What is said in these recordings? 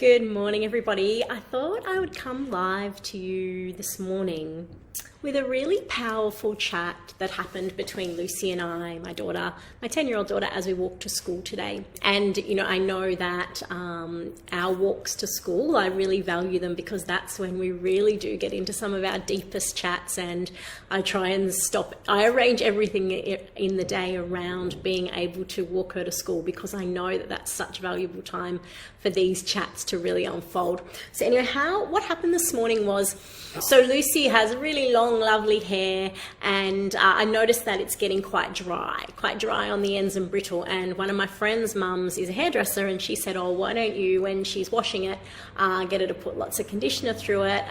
Good morning, everybody. I thought I would come live to you this morning with a really powerful chat that happened between Lucy and I, my daughter, my 10-year-old daughter, as we walked to school today. And, I know that our walks to school, I really value them because that's when we really do get into some of our deepest chats, and I try and I arrange everything in the day around being able to walk her to school because I know that that's such valuable time for these chats to really unfold. So anyway, what happened this morning was, so Lucy has really long, lovely hair, and I noticed that it's getting quite dry on the ends and brittle. And one of my friend's mums is a hairdresser, and she said, oh, why don't you, when she's washing it, get her to put lots of conditioner through it,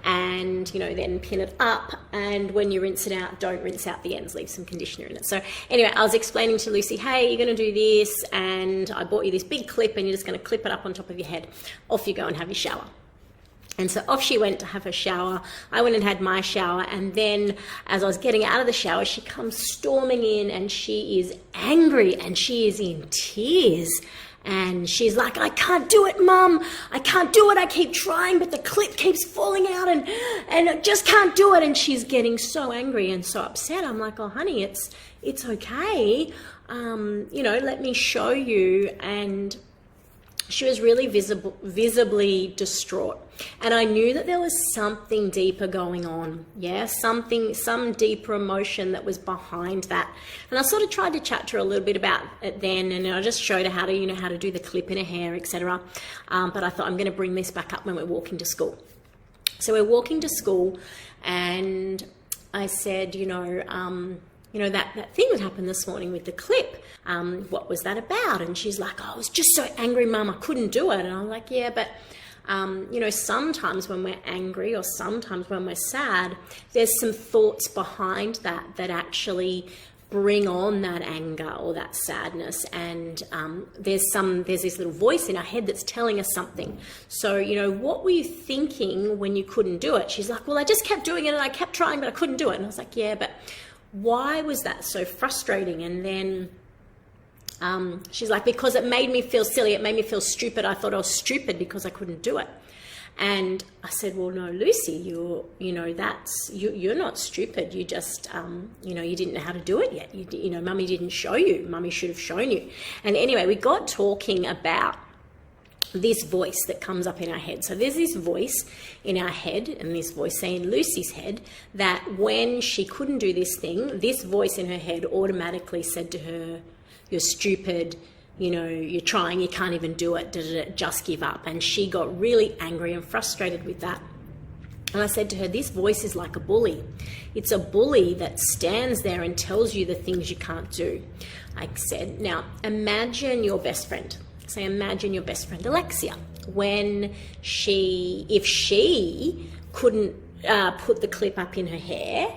and then pin it up, and when you rinse it out, don't rinse out the ends, leave some conditioner in it. So anyway, I was explaining to Lucy, hey, you're going to do this, and I bought you this big clip, and you're just going to clip it up on top of your head. Off you go and have your shower. And so off she went to have her shower. I went and had my shower, and then as I was getting out of the shower, she comes storming in, and she is angry, and she is in tears. And she's like, I can't do it, Mum. I can't do it. I keep trying, but the clip keeps falling out, and I just can't do it. And she's getting so angry and so upset. I'm like, oh, honey, it's okay. Let me show you. And she was really visibly distraught. And I knew that there was something deeper going on. Yeah, some deeper emotion that was behind that. And I sort of tried to chat to her a little bit about it then, and I just showed her how to do the clip in her hair, etc. But I thought I'm going to bring this back up when we're walking to school. So we're walking to school, and I said, that thing that happened this morning with the clip, what was that about? And she's like, oh, I was just so angry, Mum, I couldn't do it. And I'm like, yeah, but sometimes when we're angry or sometimes when we're sad, there's some thoughts behind that actually bring on that anger or that sadness. And there's this little voice in our head that's telling us something. So, what were you thinking when you couldn't do it? She's like, well, I just kept doing it and I kept trying, but I couldn't do it. And I was like, yeah, but why was that so frustrating? And then she's like, because it made me feel silly. It made me feel stupid. I thought I was stupid because I couldn't do it. And I said, well, no, Lucy, you're not stupid. You just, you didn't know how to do it yet. Mummy didn't show you. Mummy should have shown you. And anyway, we got talking about this voice that comes up in our head. So there's this voice in our head, and this voice saying Lucy's head, that when she couldn't do this thing, this voice in her head automatically said to her, you're stupid, you're trying, you can't even do it, just give up. And she got really angry and frustrated with that. And I said to her, this voice is like a bully. It's a bully that stands there and tells you the things you can't do. I said, now imagine your best friend. So imagine your best friend Alexia, if she couldn't put the clip up in her hair,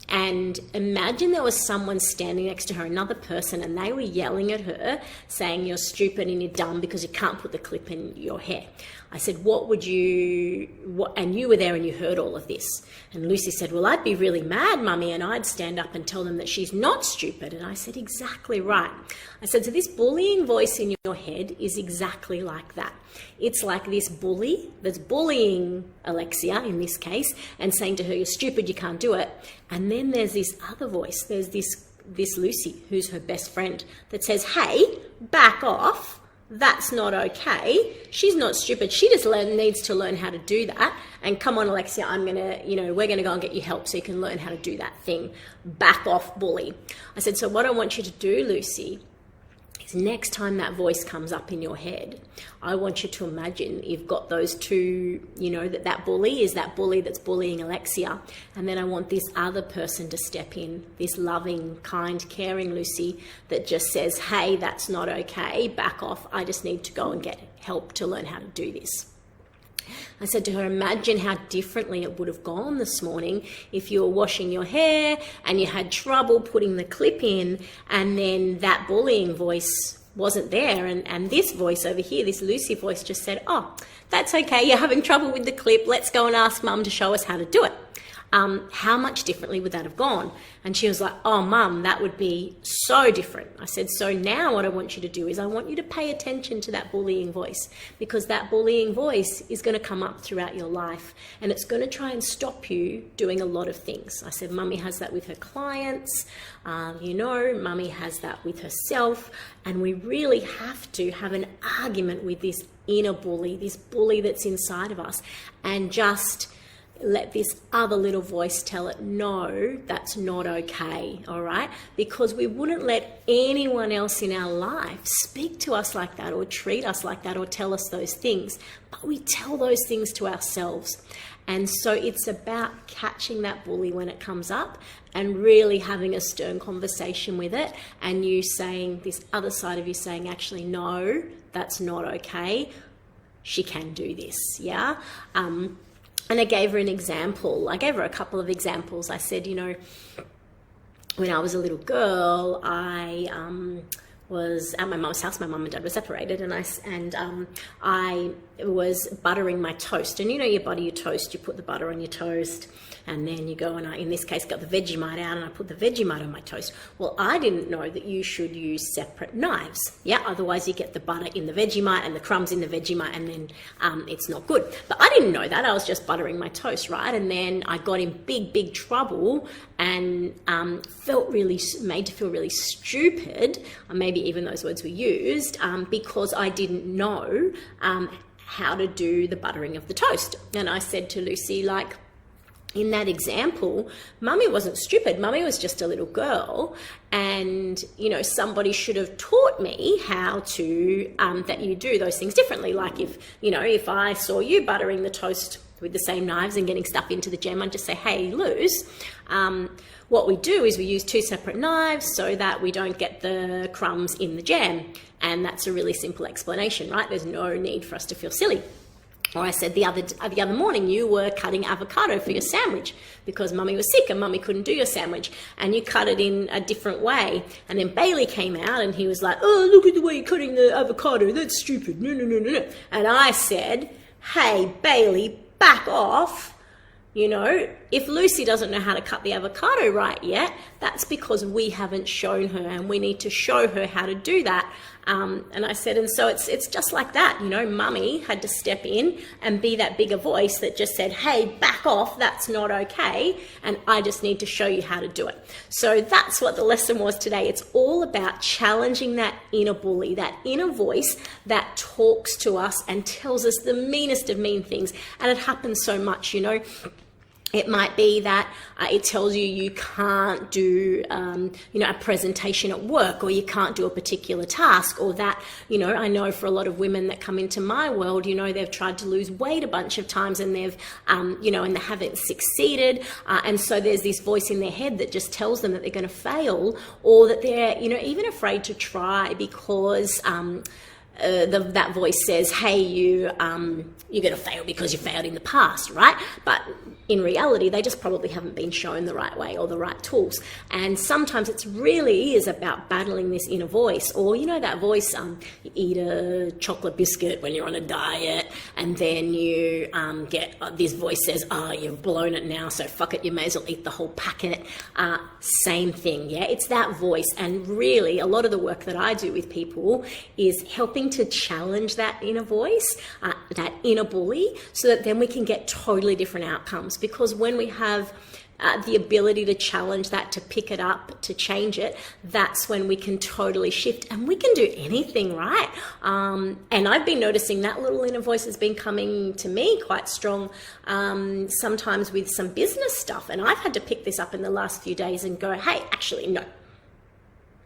and imagine there was someone standing next to her, another person, and they were yelling at her, saying you're stupid and you're dumb because you can't put the clip in your hair. I said, and you were there and you heard all of this. And Lucy said, well, I'd be really mad, Mummy, and I'd stand up and tell them that she's not stupid. And I said, exactly right. I said, so this bullying voice in your head is exactly like that. It's like this bully that's bullying Alexia, in this case, and saying to her, you're stupid, you can't do it. And then there's this other voice. There's this Lucy, who's her best friend, that says, hey, back off. That's not okay. She's not stupid. She just needs to learn how to do that. And come on, Alexia, we're going to go and get you help so you can learn how to do that thing. Back off, bully. I said, so what I want you to do, Lucy, is next time that voice comes up in your head, I want you to imagine you've got those two, that bully is that bully that's bullying Alexia. And then I want this other person to step in, this loving, kind, caring Lucy that just says, hey, that's not okay, back off. I just need to go and get help to learn how to do this. I said to her, imagine how differently it would have gone this morning if you were washing your hair and you had trouble putting the clip in, and then that bullying voice wasn't there, and this voice over here, this Lucy voice, just said, oh, that's okay, you're having trouble with the clip, let's go and ask Mum to show us how to do it. how much differently would that have gone? And she was like, oh, Mum, that would be so different. I said, so now what I want you to do is I want you to pay attention to that bullying voice, because that bullying voice is going to come up throughout your life and it's going to try and stop you doing a lot of things. I said, Mummy has that with her clients, Mummy has that with herself, and we really have to have an argument with this inner bully, this bully that's inside of us, and just let this other little voice tell it, no, that's not okay, all right? Because we wouldn't let anyone else in our life speak to us like that or treat us like that or tell us those things, but we tell those things to ourselves. And so it's about catching that bully when it comes up and really having a stern conversation with it, and you saying, this other side of you saying, actually, no, that's not okay. She can do this, yeah? And I gave her an example. I gave her a couple of examples. I said, when I was a little girl, I was at my mum's house. My mum and dad were separated, and I was buttering my toast. And you butter your toast, you put the butter on your toast, and then you go and I, in this case, got the Vegemite out and I put the Vegemite on my toast. Well, I didn't know that you should use separate knives. Yeah, otherwise you get the butter in the Vegemite and the crumbs in the Vegemite, and then it's not good. But I didn't know that. I was just buttering my toast, right? And then I got in big trouble and made to feel really stupid, or maybe even those words were used, because I didn't know how to do the buttering of the toast. And I said to Lucy, like, in that example, Mummy wasn't stupid. Mummy was just a little girl, and somebody should have taught me how to that you do those things differently. Like if I saw you buttering the toast with the same knives and getting stuff into the jam, I'd just say, hey, Luz, what we do is we use 2 separate knives so that we don't get the crumbs in the jam. And that's a really simple explanation, right? There's no need for us to feel silly. Or I said the other morning you were cutting avocado for your sandwich because Mummy was sick and Mummy couldn't do your sandwich, and you cut it in a different way. And then Bailey came out and he was like, oh, look at the way you're cutting the avocado. That's stupid. No. And I said, hey, Bailey, back off. If Lucy doesn't know how to cut the avocado right yet, that's because we haven't shown her, and we need to show her how to do that. And I said, and so it's just like that, Mummy had to step in and be that bigger voice that just said, hey, back off, that's not okay, and I just need to show you how to do it. So that's what the lesson was today. It's all about challenging that inner bully, that inner voice that talks to us and tells us the meanest of mean things. And it happens so much, It might be that it tells you can't do, a presentation at work, or you can't do a particular task, or that, I know for a lot of women that come into my world, they've tried to lose weight a bunch of times and they've, and they haven't succeeded. And so there's this voice in their head that just tells them that they're going to fail, or that they're, even afraid to try because, that voice says, hey, you're going to fail because you failed in the past, right? But in reality, they just probably haven't been shown the right way or the right tools. And sometimes it really is about battling this inner voice, or, that voice, you eat a chocolate biscuit when you're on a diet, and then you get this voice says, oh, you've blown it now, so fuck it, you may as well eat the whole packet. Same thing, yeah? It's that voice. And really, a lot of the work that I do with people is helping to challenge that inner voice, that inner bully, so that then we can get totally different outcomes. Because when we have the ability to challenge that, to pick it up, to change it, that's when we can totally shift, and we can do anything, right? And I've been noticing that little inner voice has been coming to me quite strong, sometimes with some business stuff. And I've had to pick this up in the last few days and go, hey, actually, no,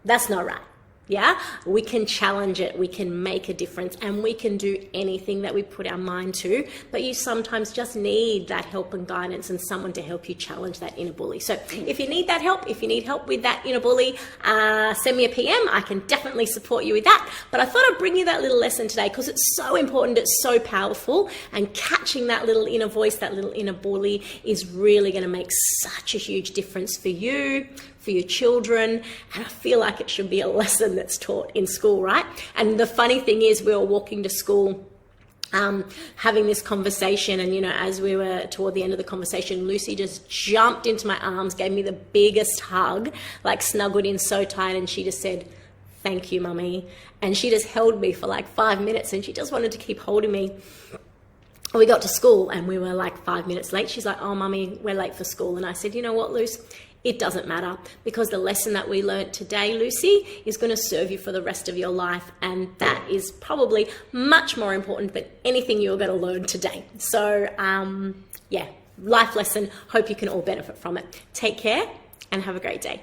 that's not right. Yeah, we can challenge it, we can make a difference, and we can do anything that we put our mind to. But you sometimes just need that help and guidance and someone to help you challenge that inner bully. So if you need that help, if you need help with that inner bully, send me a PM. I can definitely support you with that. But I thought I'd bring you that little lesson today because it's so important, it's so powerful, and catching that little inner voice, that little inner bully, is really going to make such a huge difference for you, for your children, and I feel like it should be a lesson that's taught in school, right? And the funny thing is, we were walking to school having this conversation, and as we were toward the end of the conversation, Lucy just jumped into my arms, gave me the biggest hug, like snuggled in so tight, and she just said, "Thank you, Mummy." And she just held me for like 5 minutes, and she just wanted to keep holding me. We got to school and we were like 5 minutes late. She's like, "Oh, Mummy, we're late for school." And I said, "You know what, Luce? It doesn't matter, because the lesson that we learned today, Lucy, is going to serve you for the rest of your life. And that is probably much more important than anything you're going to learn today." So, yeah, life lesson. Hope you can all benefit from it. Take care and have a great day.